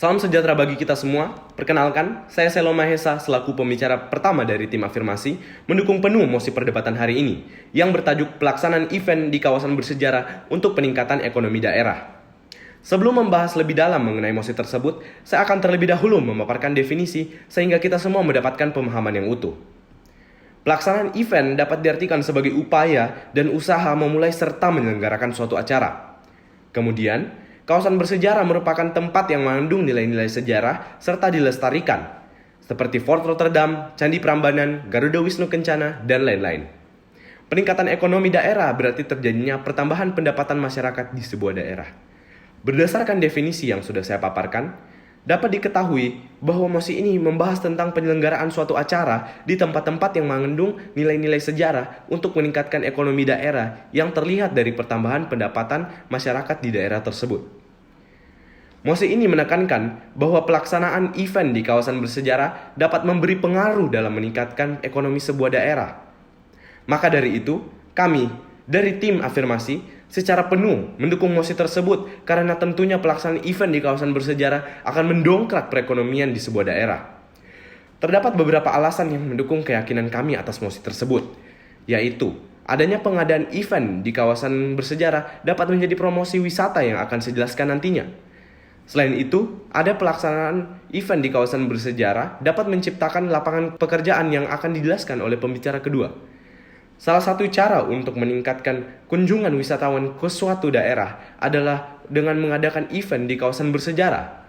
Salam sejahtera bagi kita semua. Perkenalkan, saya Selo Mahesa selaku pembicara pertama dari tim Afirmasi mendukung penuh mosi perdebatan hari ini yang bertajuk pelaksanaan event di kawasan bersejarah untuk peningkatan ekonomi daerah. Sebelum membahas lebih dalam mengenai mosi tersebut, saya akan terlebih dahulu memaparkan definisi sehingga kita semua mendapatkan pemahaman yang utuh. Pelaksanaan event dapat diartikan sebagai upaya dan usaha memulai serta menyelenggarakan suatu acara. Kemudian, kawasan bersejarah merupakan tempat yang mengandung nilai-nilai sejarah serta dilestarikan, seperti Fort Rotterdam, Candi Prambanan, Garuda Wisnu Kencana, dan lain-lain. Peningkatan ekonomi daerah berarti terjadinya pertambahan pendapatan masyarakat di sebuah daerah. Berdasarkan definisi yang sudah saya paparkan, dapat diketahui bahwa mosi ini membahas tentang penyelenggaraan suatu acara di tempat-tempat yang mengandung nilai-nilai sejarah untuk meningkatkan ekonomi daerah yang terlihat dari pertambahan pendapatan masyarakat di daerah tersebut. Mosi ini menekankan bahwa pelaksanaan event di kawasan bersejarah dapat memberi pengaruh dalam meningkatkan ekonomi sebuah daerah. Maka dari itu, kami dari tim Afirmasi secara penuh mendukung mosi tersebut karena tentunya pelaksanaan event di kawasan bersejarah akan mendongkrak perekonomian di sebuah daerah. Terdapat beberapa alasan yang mendukung keyakinan kami atas mosi tersebut, yaitu adanya pengadaan event di kawasan bersejarah dapat menjadi promosi wisata yang akan saya jelaskan nantinya. Selain itu, ada pelaksanaan event di kawasan bersejarah dapat menciptakan lapangan pekerjaan yang akan dijelaskan oleh pembicara kedua. Salah satu cara untuk meningkatkan kunjungan wisatawan ke suatu daerah adalah dengan mengadakan event di kawasan bersejarah.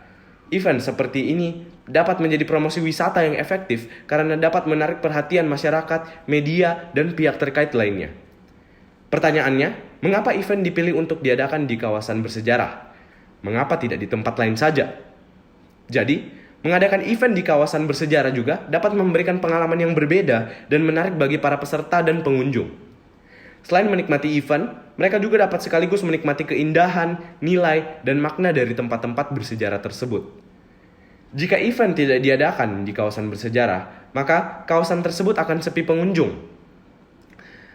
Event seperti ini dapat menjadi promosi wisata yang efektif karena dapat menarik perhatian masyarakat, media, dan pihak terkait lainnya. Pertanyaannya, mengapa event dipilih untuk diadakan di kawasan bersejarah? Mengapa tidak di tempat lain saja? Jadi, mengadakan event di kawasan bersejarah juga dapat memberikan pengalaman yang berbeda dan menarik bagi para peserta dan pengunjung. Selain menikmati event, mereka juga dapat sekaligus menikmati keindahan, nilai, dan makna dari tempat-tempat bersejarah tersebut. Jika event tidak diadakan di kawasan bersejarah, maka kawasan tersebut akan sepi pengunjung.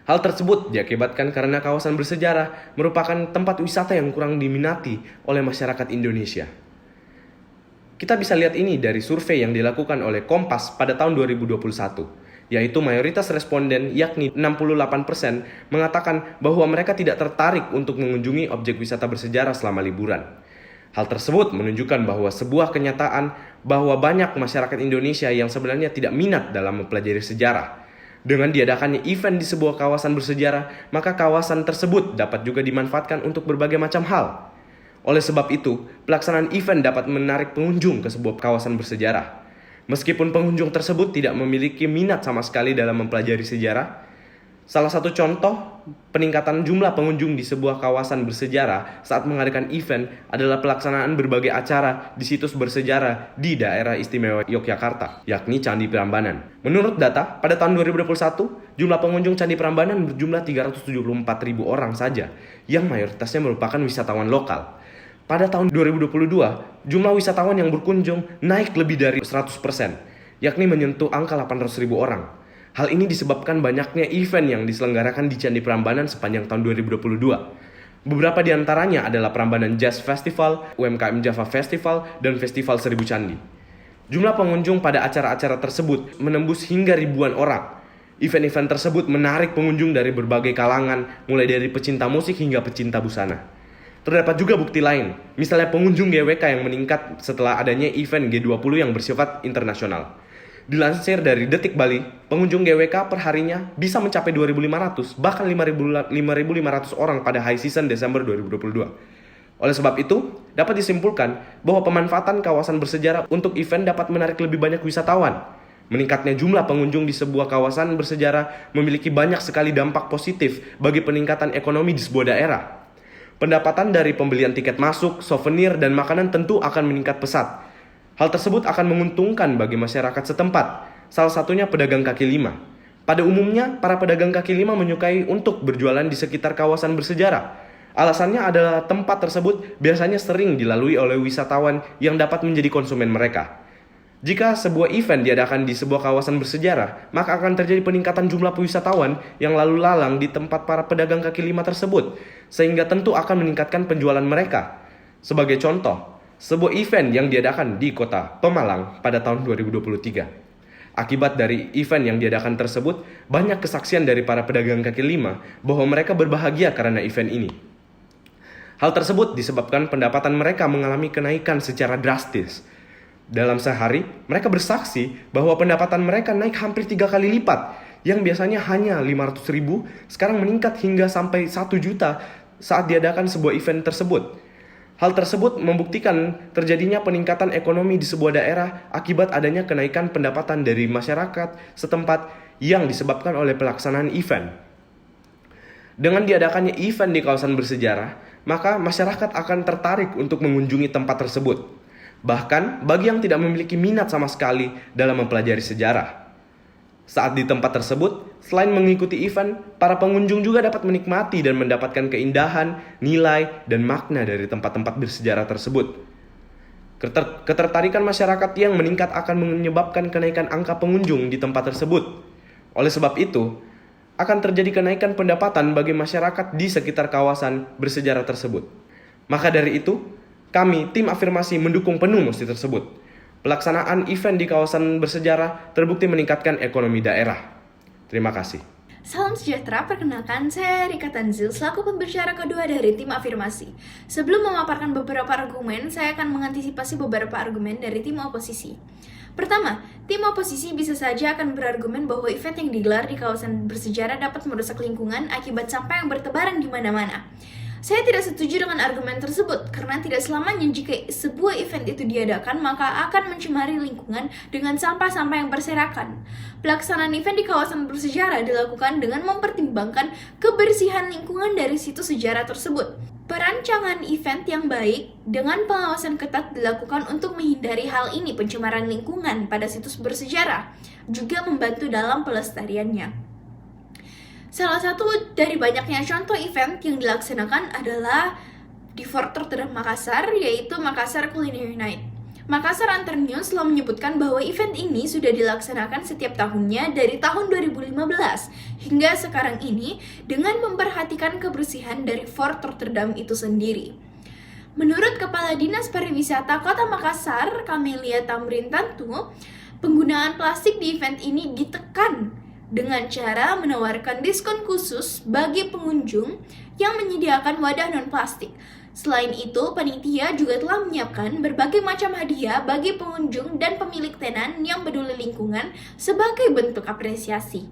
Hal tersebut diakibatkan karena kawasan bersejarah merupakan tempat wisata yang kurang diminati oleh masyarakat Indonesia. Kita bisa lihat ini dari survei yang dilakukan oleh Kompas pada tahun 2021, yaitu mayoritas responden yakni 68% mengatakan bahwa mereka tidak tertarik untuk mengunjungi objek wisata bersejarah selama liburan. Hal tersebut menunjukkan bahwa sebuah kenyataan bahwa banyak masyarakat Indonesia yang sebenarnya tidak minat dalam mempelajari sejarah. Dengan diadakannya event di sebuah kawasan bersejarah, maka kawasan tersebut dapat juga dimanfaatkan untuk berbagai macam hal. Oleh sebab itu, pelaksanaan event dapat menarik pengunjung ke sebuah kawasan bersejarah. Meskipun pengunjung tersebut tidak memiliki minat sama sekali dalam mempelajari sejarah, salah satu contoh peningkatan jumlah pengunjung di sebuah kawasan bersejarah saat mengadakan event adalah pelaksanaan berbagai acara di situs bersejarah di daerah istimewa Yogyakarta, yakni Candi Prambanan. Menurut data, pada tahun 2021, jumlah pengunjung Candi Prambanan berjumlah 374.000 orang saja, yang mayoritasnya merupakan wisatawan lokal. Pada tahun 2022, jumlah wisatawan yang berkunjung naik lebih dari 100%, yakni menyentuh angka 800.000 orang. Hal ini disebabkan banyaknya event yang diselenggarakan di Candi Prambanan sepanjang tahun 2022. Beberapa di antaranya adalah Prambanan Jazz Festival, UMKM Java Festival, dan Festival Seribu Candi. Jumlah pengunjung pada acara-acara tersebut menembus hingga ribuan orang. Event-event tersebut menarik pengunjung dari berbagai kalangan, mulai dari pecinta musik hingga pecinta busana. Terdapat juga bukti lain, misalnya pengunjung GWK yang meningkat setelah adanya event G20 yang bersifat internasional. Dilansir dari Detik Bali, pengunjung GWK perharinya bisa mencapai 2.500 bahkan 5.500 orang pada high season Desember 2022. Oleh sebab itu, dapat disimpulkan bahwa pemanfaatan kawasan bersejarah untuk event dapat menarik lebih banyak wisatawan. Meningkatnya jumlah pengunjung di sebuah kawasan bersejarah memiliki banyak sekali dampak positif bagi peningkatan ekonomi di sebuah daerah. Pendapatan dari pembelian tiket masuk, souvenir, dan makanan tentu akan meningkat pesat. Hal tersebut akan menguntungkan bagi masyarakat setempat, salah satunya pedagang kaki lima. Pada umumnya, para pedagang kaki lima menyukai untuk berjualan di sekitar kawasan bersejarah. Alasannya adalah tempat tersebut biasanya sering dilalui oleh wisatawan yang dapat menjadi konsumen mereka. Jika sebuah event diadakan di sebuah kawasan bersejarah, maka akan terjadi peningkatan jumlah wisatawan yang lalu lalang di tempat para pedagang kaki lima tersebut, sehingga tentu akan meningkatkan penjualan mereka. Sebagai contoh, sebuah event yang diadakan di kota Pemalang pada tahun 2023. Akibat dari event yang diadakan tersebut, banyak kesaksian dari para pedagang kaki lima bahwa mereka berbahagia karena event ini. Hal tersebut disebabkan pendapatan mereka mengalami kenaikan secara drastis. Dalam sehari, mereka bersaksi bahwa pendapatan mereka naik hampir 3 kali lipat, yang biasanya hanya 500.000, sekarang meningkat hingga sampai 1 juta saat diadakan sebuah event tersebut. Hal tersebut membuktikan terjadinya peningkatan ekonomi di sebuah daerah akibat adanya kenaikan pendapatan dari masyarakat setempat yang disebabkan oleh pelaksanaan event. Dengan diadakannya event di kawasan bersejarah, maka masyarakat akan tertarik untuk mengunjungi tempat tersebut. Bahkan bagi yang tidak memiliki minat sama sekali dalam mempelajari sejarah. Saat di tempat tersebut, selain mengikuti event, para pengunjung juga dapat menikmati dan mendapatkan keindahan, nilai, dan makna dari tempat-tempat bersejarah tersebut. Ketertarikan masyarakat yang meningkat akan menyebabkan kenaikan angka pengunjung di tempat tersebut. Oleh sebab itu, akan terjadi kenaikan pendapatan bagi masyarakat di sekitar kawasan bersejarah tersebut. Maka dari itu, kami, tim afirmasi, mendukung penuh mosi tersebut. Pelaksanaan event di kawasan bersejarah terbukti meningkatkan ekonomi daerah. Terima kasih. Salam sejahtera, perkenalkan saya Rika Tanzil selaku pembicara kedua dari tim afirmasi. Sebelum memaparkan beberapa argumen, saya akan mengantisipasi beberapa argumen dari tim oposisi. Pertama, tim oposisi bisa saja akan berargumen bahwa event yang digelar di kawasan bersejarah dapat merusak lingkungan akibat sampah yang bertebaran di mana-mana. Saya tidak setuju dengan argumen tersebut, karena tidak selamanya jika sebuah event itu diadakan, maka akan mencemari lingkungan dengan sampah-sampah yang berserakan. Pelaksanaan event di kawasan bersejarah dilakukan dengan mempertimbangkan kebersihan lingkungan dari situs sejarah tersebut. Perancangan event yang baik dengan pengawasan ketat dilakukan untuk menghindari hal ini, pencemaran lingkungan pada situs bersejarah, juga membantu dalam pelestariannya. Salah satu dari banyaknya contoh event yang dilaksanakan adalah di Fort Rotterdam Makassar, yaitu Makassar Culinary Night. Makassar Antar News telah menyebutkan bahwa event ini sudah dilaksanakan setiap tahunnya dari tahun 2015 hingga sekarang ini dengan memperhatikan kebersihan dari Fort Rotterdam itu sendiri. Menurut Kepala Dinas Pariwisata Kota Makassar, Camelia Tamrin Tantu, penggunaan plastik di event ini ditekan dengan cara menawarkan diskon khusus bagi pengunjung yang menyediakan wadah non-plastik. Selain itu, panitia juga telah menyiapkan berbagai macam hadiah bagi pengunjung dan pemilik tenan yang peduli lingkungan sebagai bentuk apresiasi.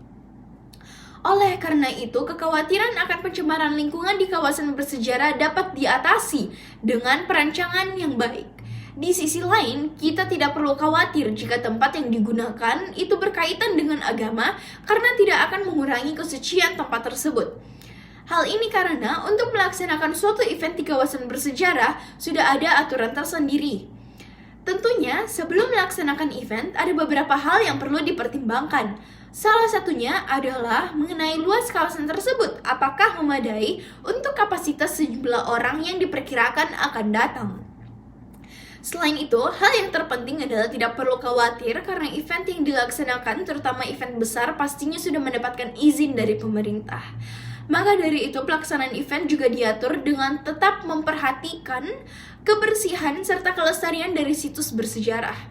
Oleh karena itu, kekhawatiran akan pencemaran lingkungan di kawasan bersejarah dapat diatasi dengan perancangan yang baik. Di sisi lain, kita tidak perlu khawatir jika tempat yang digunakan itu berkaitan dengan agama karena tidak akan mengurangi kesucian tempat tersebut. Hal ini karena untuk melaksanakan suatu event di kawasan bersejarah sudah ada aturan tersendiri. Tentunya, sebelum melaksanakan event, ada beberapa hal yang perlu dipertimbangkan. Salah satunya adalah mengenai luas kawasan tersebut, apakah memadai untuk kapasitas sejumlah orang yang diperkirakan akan datang. Selain itu, hal yang terpenting adalah tidak perlu khawatir karena event yang dilaksanakan, terutama event besar, pastinya sudah mendapatkan izin dari pemerintah. Maka dari itu, pelaksanaan event juga diatur dengan tetap memperhatikan kebersihan serta kelestarian dari situs bersejarah.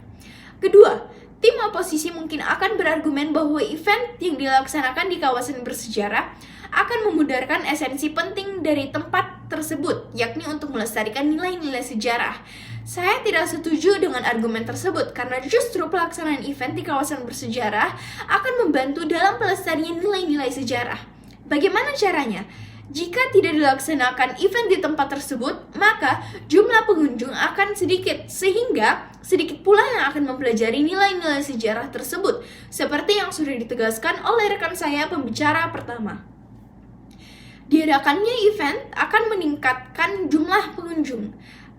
Kedua, tim oposisi mungkin akan berargumen bahwa event yang dilaksanakan di kawasan bersejarah akan memudarkan esensi penting dari tempat tersebut, yakni untuk melestarikan nilai-nilai sejarah. Saya tidak setuju dengan argumen tersebut karena justru pelaksanaan event di kawasan bersejarah akan membantu dalam pelestarian nilai-nilai sejarah. Bagaimana caranya? Jika tidak dilaksanakan event di tempat tersebut, maka jumlah pengunjung akan sedikit, sehingga sedikit pula yang akan mempelajari nilai-nilai sejarah tersebut, seperti yang sudah ditegaskan oleh rekan saya pembicara pertama. Diadakannya event akan meningkatkan jumlah pengunjung.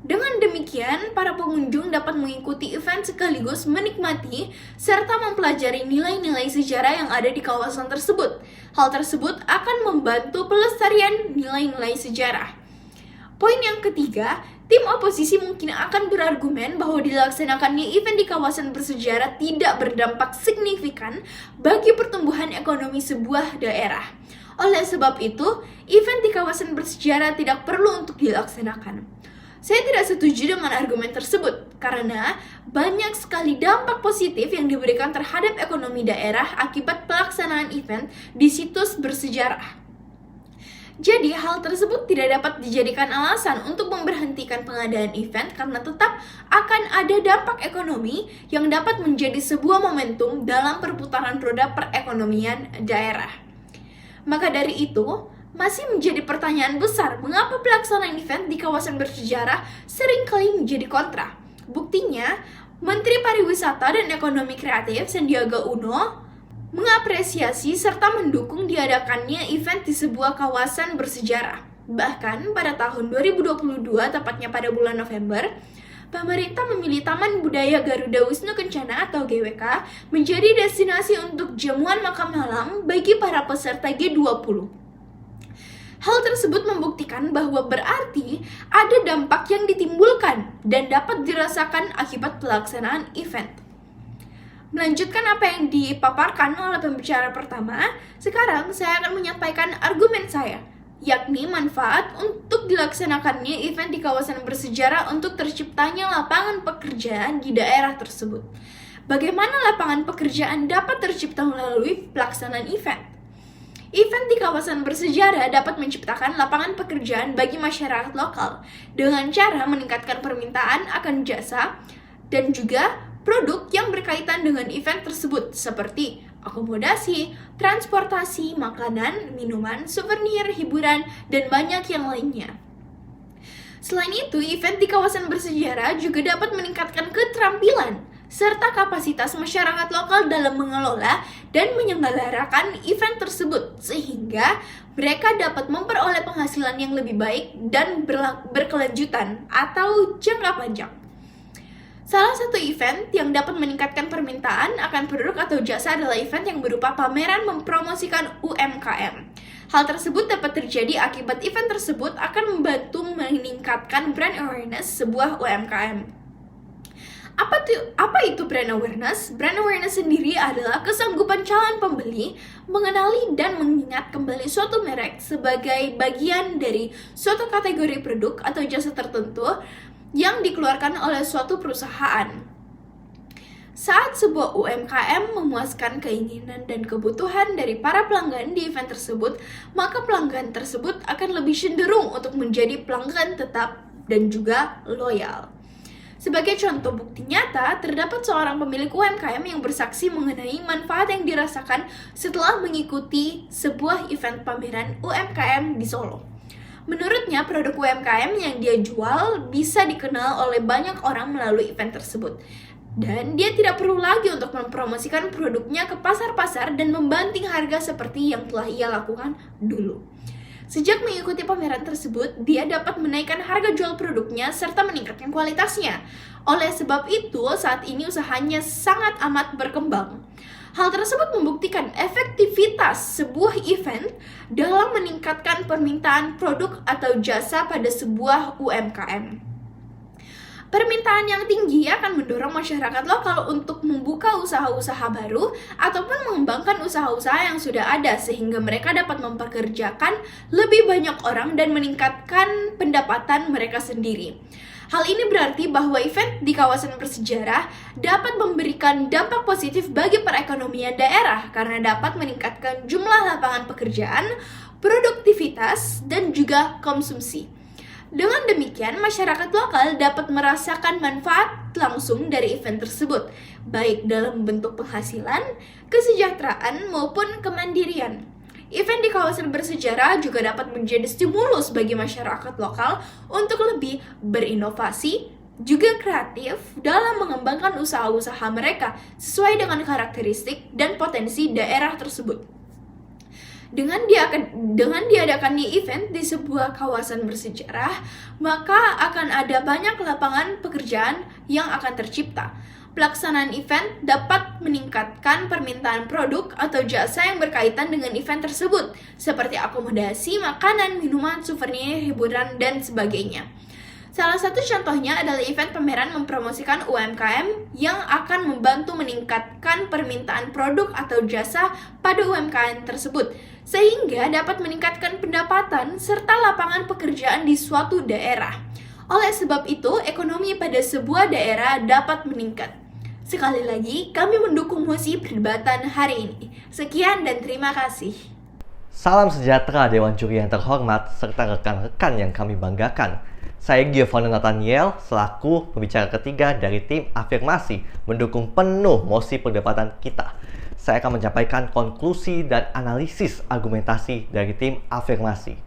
Dengan demikian, para pengunjung dapat mengikuti event sekaligus menikmati serta mempelajari nilai-nilai sejarah yang ada di kawasan tersebut. Hal tersebut akan membantu pelestarian nilai-nilai sejarah. Poin yang ketiga, tim oposisi mungkin akan berargumen bahwa dilaksanakannya event di kawasan bersejarah tidak berdampak signifikan bagi pertumbuhan ekonomi sebuah daerah. Oleh sebab itu, event di kawasan bersejarah tidak perlu untuk dilaksanakan. Saya tidak setuju dengan argumen tersebut karena banyak sekali dampak positif yang diberikan terhadap ekonomi daerah akibat pelaksanaan event di situs bersejarah. Jadi, hal tersebut tidak dapat dijadikan alasan untuk memberhentikan pengadaan event karena tetap akan ada dampak ekonomi yang dapat menjadi sebuah momentum dalam perputaran roda perekonomian daerah. Maka dari itu, masih menjadi pertanyaan besar mengapa pelaksanaan event di kawasan bersejarah seringkali menjadi kontra. Buktinya, Menteri Pariwisata dan Ekonomi Kreatif Sandiaga Uno mengapresiasi serta mendukung diadakannya event di sebuah kawasan bersejarah. Bahkan pada tahun 2022, tepatnya pada bulan November, pemerintah memilih Taman Budaya Garuda Wisnu Kencana atau GWK menjadi destinasi untuk jamuan makan malam bagi para peserta G20. Hal tersebut membuktikan bahwa berarti ada dampak yang ditimbulkan dan dapat dirasakan akibat pelaksanaan event. Melanjutkan apa yang dipaparkan oleh pembicara pertama, sekarang saya akan menyampaikan argumen saya, yakni manfaat untuk dilaksanakannya event di kawasan bersejarah untuk terciptanya lapangan pekerjaan di daerah tersebut. Bagaimana lapangan pekerjaan dapat tercipta melalui pelaksanaan event? Event di kawasan bersejarah dapat menciptakan lapangan pekerjaan bagi masyarakat lokal dengan cara meningkatkan permintaan akan jasa dan juga produk yang berkaitan dengan event tersebut seperti akomodasi, transportasi, makanan, minuman, souvenir, hiburan, dan banyak yang lainnya. Selain itu, event di kawasan bersejarah juga dapat meningkatkan keterampilan serta kapasitas masyarakat lokal dalam mengelola dan menyelenggarakan event tersebut sehingga mereka dapat memperoleh penghasilan yang lebih baik dan berkelanjutan atau jangka panjang. Salah satu event yang dapat meningkatkan permintaan akan produk atau jasa adalah event yang berupa pameran mempromosikan UMKM. Hal tersebut dapat terjadi akibat event tersebut akan membantu meningkatkan brand awareness sebuah UMKM. Apa itu brand awareness? Brand awareness sendiri adalah kesanggupan calon pembeli mengenali dan mengingat kembali suatu merek sebagai bagian dari suatu kategori produk atau jasa tertentu yang dikeluarkan oleh suatu perusahaan. Saat sebuah UMKM memuaskan keinginan dan kebutuhan dari para pelanggan di event tersebut, maka pelanggan tersebut akan lebih cenderung untuk menjadi pelanggan tetap dan juga loyal. Sebagai contoh bukti nyata, terdapat seorang pemilik UMKM yang bersaksi mengenai manfaat yang dirasakan setelah mengikuti sebuah event pameran UMKM di Solo. Menurutnya, produk UMKM yang dia jual bisa dikenal oleh banyak orang melalui event tersebut. Dan dia tidak perlu lagi untuk mempromosikan produknya ke pasar-pasar dan membanting harga seperti yang telah ia lakukan dulu. Sejak mengikuti pameran tersebut, dia dapat menaikkan harga jual produknya serta meningkatkan kualitasnya. Oleh sebab itu, saat ini usahanya sangat amat berkembang. Hal tersebut membuktikan efektivitas sebuah event dalam meningkatkan permintaan produk atau jasa pada sebuah UMKM. Permintaan yang tinggi akan mendorong masyarakat lokal untuk membuka usaha-usaha baru ataupun mengembangkan usaha-usaha yang sudah ada sehingga mereka dapat mempekerjakan lebih banyak orang dan meningkatkan pendapatan mereka sendiri. Hal ini berarti bahwa event di kawasan bersejarah dapat memberikan dampak positif bagi perekonomian daerah karena dapat meningkatkan jumlah lapangan pekerjaan, produktivitas, dan juga konsumsi. Dengan demikian, masyarakat lokal dapat merasakan manfaat langsung dari event tersebut, baik dalam bentuk penghasilan, kesejahteraan, maupun kemandirian. Event di kawasan bersejarah juga dapat menjadi stimulus bagi masyarakat lokal untuk lebih berinovasi, juga kreatif dalam mengembangkan usaha-usaha mereka sesuai dengan karakteristik dan potensi daerah tersebut. Dengan diadakannya event di sebuah kawasan bersejarah, maka akan ada banyak lapangan pekerjaan yang akan tercipta. Pelaksanaan event dapat meningkatkan permintaan produk atau jasa yang berkaitan dengan event tersebut, seperti akomodasi, makanan, minuman, souvenir, hiburan, dan sebagainya. Salah satu contohnya adalah event pameran mempromosikan UMKM yang akan membantu meningkatkan permintaan produk atau jasa pada UMKM tersebut, sehingga dapat meningkatkan pendapatan serta lapangan pekerjaan di suatu daerah. Oleh sebab itu, ekonomi pada sebuah daerah dapat meningkat. Sekali lagi, kami mendukung mosi perdebatan hari ini. Sekian dan terima kasih. Salam sejahtera Dewan Juri yang terhormat serta rekan-rekan yang kami banggakan. Saya Giovanni Nathaniel selaku pembicara ketiga dari tim Afirmasi mendukung penuh mosi perdebatan kita. Saya akan menyampaikan konklusi dan analisis argumentasi dari tim Afirmasi.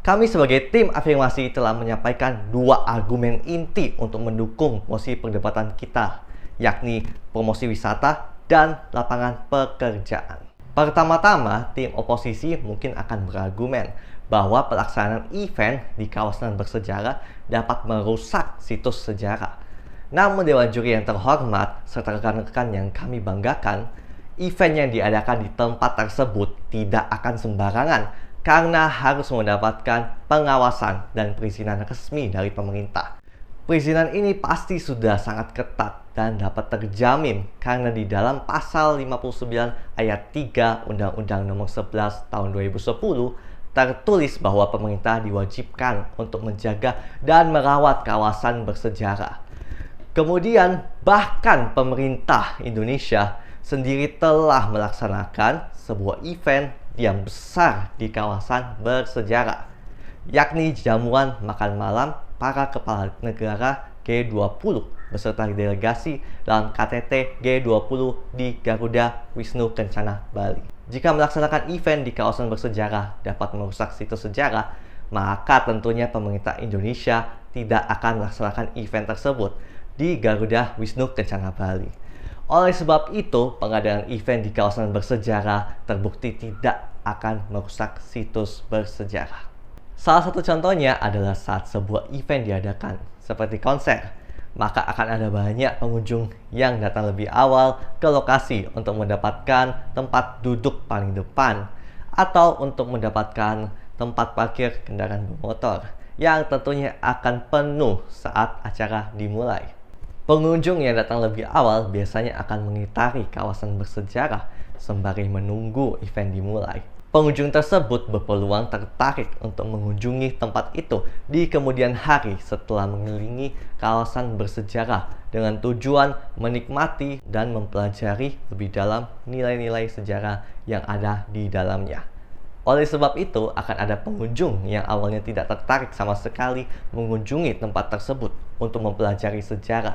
Kami sebagai tim Afirmasi telah menyampaikan dua argumen inti untuk mendukung mosi perdebatan kita, yakni promosi wisata dan lapangan pekerjaan. Pertama-tama, tim oposisi mungkin akan berargumen bahwa pelaksanaan event di kawasan bersejarah dapat merusak situs sejarah. Namun Dewan Juri yang terhormat serta rekan-rekan yang kami banggakan, event yang diadakan di tempat tersebut tidak akan sembarangan karena harus mendapatkan pengawasan dan perizinan resmi dari pemerintah. Perizinan ini pasti sudah sangat ketat dan dapat terjamin karena di dalam pasal 59 ayat 3 Undang-Undang Nomor 11 Tahun 2010 tertulis bahwa pemerintah diwajibkan untuk menjaga dan merawat kawasan bersejarah. Kemudian bahkan pemerintah Indonesia sendiri telah melaksanakan sebuah event yang besar di kawasan bersejarah, yakni jamuan makan malam para kepala negara G20 beserta delegasi dalam KTT G20 di Garuda Wisnu Kencana, Bali. Jika melaksanakan event di kawasan bersejarah dapat merusak situs sejarah, maka tentunya pemerintah Indonesia tidak akan melaksanakan event tersebut di Garuda Wisnu Kencana, Bali. Oleh sebab itu, pengadaan event di kawasan bersejarah terbukti tidak akan merusak situs bersejarah. Salah satu contohnya adalah saat sebuah event diadakan, seperti konser, maka akan ada banyak pengunjung yang datang lebih awal ke lokasi untuk mendapatkan tempat duduk paling depan, atau untuk mendapatkan tempat parkir kendaraan bermotor, yang tentunya akan penuh saat acara dimulai. Pengunjung yang datang lebih awal biasanya akan mengitari kawasan bersejarah sembari menunggu event dimulai. Pengunjung tersebut berpeluang tertarik untuk mengunjungi tempat itu di kemudian hari setelah mengelilingi kawasan bersejarah dengan tujuan menikmati dan mempelajari lebih dalam nilai-nilai sejarah yang ada di dalamnya. Oleh sebab itu, akan ada pengunjung yang awalnya tidak tertarik sama sekali mengunjungi tempat tersebut untuk mempelajari sejarah.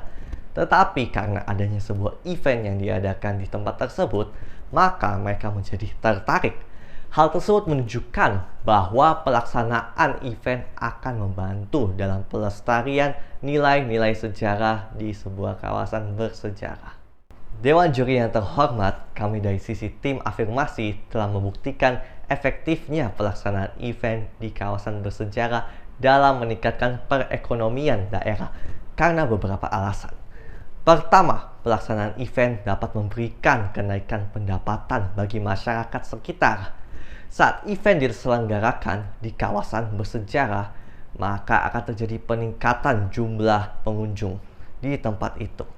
Tetapi karena adanya sebuah event yang diadakan di tempat tersebut, maka mereka menjadi tertarik. Hal tersebut menunjukkan bahwa pelaksanaan event akan membantu dalam pelestarian nilai-nilai sejarah di sebuah kawasan bersejarah. Dewan Juri yang terhormat, kami dari sisi tim Afirmasi telah membuktikan efektifnya pelaksanaan event di kawasan bersejarah dalam meningkatkan perekonomian daerah karena beberapa alasan. Pertama, pelaksanaan event dapat memberikan kenaikan pendapatan bagi masyarakat sekitar. Saat event diselenggarakan di kawasan bersejarah, maka akan terjadi peningkatan jumlah pengunjung di tempat itu.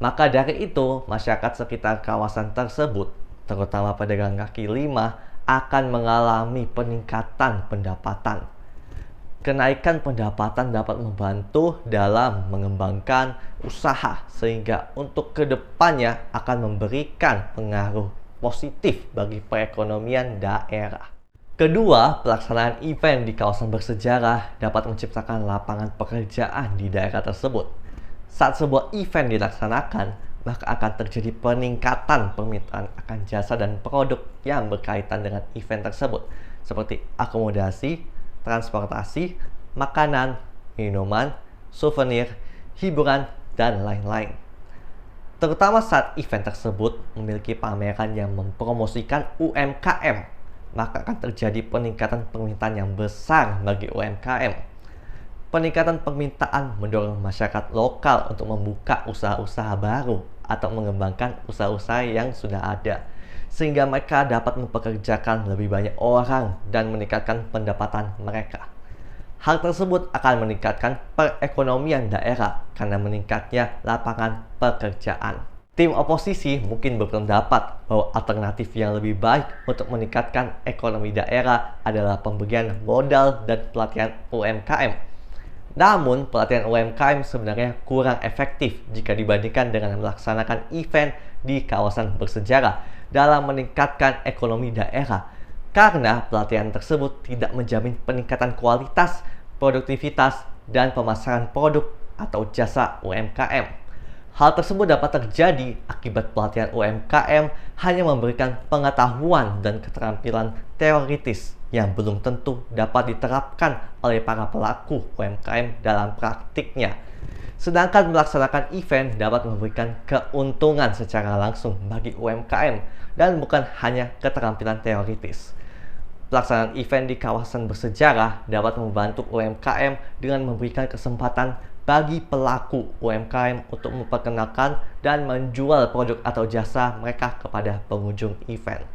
Maka dari itu, masyarakat sekitar kawasan tersebut, terutama pedagang kaki lima, akan mengalami peningkatan pendapatan. Kenaikan pendapatan dapat membantu dalam mengembangkan usaha sehingga untuk kedepannya akan memberikan pengaruh positif bagi perekonomian daerah. Kedua, pelaksanaan event di kawasan bersejarah dapat menciptakan lapangan pekerjaan di daerah tersebut. Saat sebuah event dilaksanakan, maka akan terjadi peningkatan permintaan akan jasa dan produk yang berkaitan dengan event tersebut, seperti akomodasi, transportasi, makanan, minuman, souvenir, hiburan, dan lain-lain. Terutama saat event tersebut memiliki pameran yang mempromosikan UMKM, maka akan terjadi peningkatan permintaan yang besar bagi UMKM. Peningkatan permintaan mendorong masyarakat lokal untuk membuka usaha-usaha baru atau mengembangkan usaha-usaha yang sudah ada, sehingga mereka dapat mempekerjakan lebih banyak orang dan meningkatkan pendapatan mereka. Hal tersebut akan meningkatkan perekonomian daerah karena meningkatnya lapangan pekerjaan. Tim oposisi mungkin berpendapat bahwa alternatif yang lebih baik untuk meningkatkan ekonomi daerah adalah pemberian modal dan pelatihan UMKM. Namun, pelatihan UMKM sebenarnya kurang efektif jika dibandingkan dengan melaksanakan event di kawasan bersejarah dalam meningkatkan ekonomi daerah, karena pelatihan tersebut tidak menjamin peningkatan kualitas, produktivitas, dan pemasaran produk atau jasa UMKM. Hal tersebut dapat terjadi akibat pelatihan UMKM hanya memberikan pengetahuan dan keterampilan teoritis yang belum tentu dapat diterapkan oleh para pelaku UMKM dalam praktiknya. Sedangkan melaksanakan event dapat memberikan keuntungan secara langsung bagi UMKM dan bukan hanya keterampilan teoritis. Pelaksanaan event di kawasan bersejarah dapat membantu UMKM dengan memberikan kesempatan bagi pelaku UMKM untuk memperkenalkan dan menjual produk atau jasa mereka kepada pengunjung event.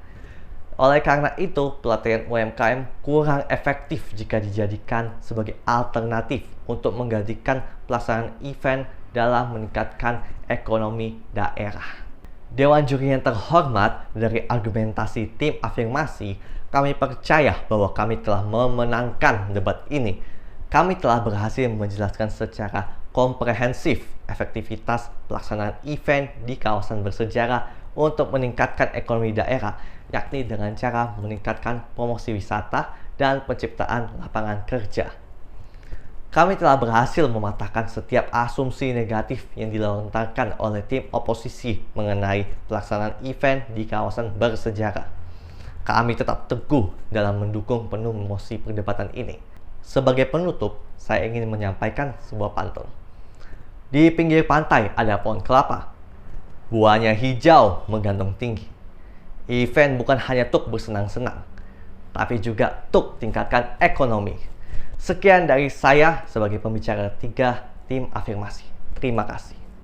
Oleh karena itu, pelatihan UMKM kurang efektif jika dijadikan sebagai alternatif untuk menggantikan pelaksanaan event dalam meningkatkan ekonomi daerah. Dewan juri yang terhormat, dari argumentasi tim afirmasi, kami percaya bahwa kami telah memenangkan debat ini. Kami telah berhasil menjelaskan secara komprehensif efektivitas pelaksanaan event di kawasan bersejarah untuk meningkatkan ekonomi daerah, yakni dengan cara meningkatkan promosi wisata dan penciptaan lapangan kerja. Kami telah berhasil mematahkan setiap asumsi negatif yang dilontarkan oleh tim oposisi mengenai pelaksanaan event di kawasan bersejarah. Kami tetap teguh dalam mendukung penuh mosi perdebatan ini. Sebagai penutup, saya ingin menyampaikan sebuah pantun. Di pinggir pantai ada pohon kelapa. Buahnya hijau menggantung tinggi. Event bukan hanya untuk bersenang-senang, tapi juga untuk tingkatkan ekonomi. Sekian dari saya sebagai pembicara 3 tim afirmasi. Terima kasih.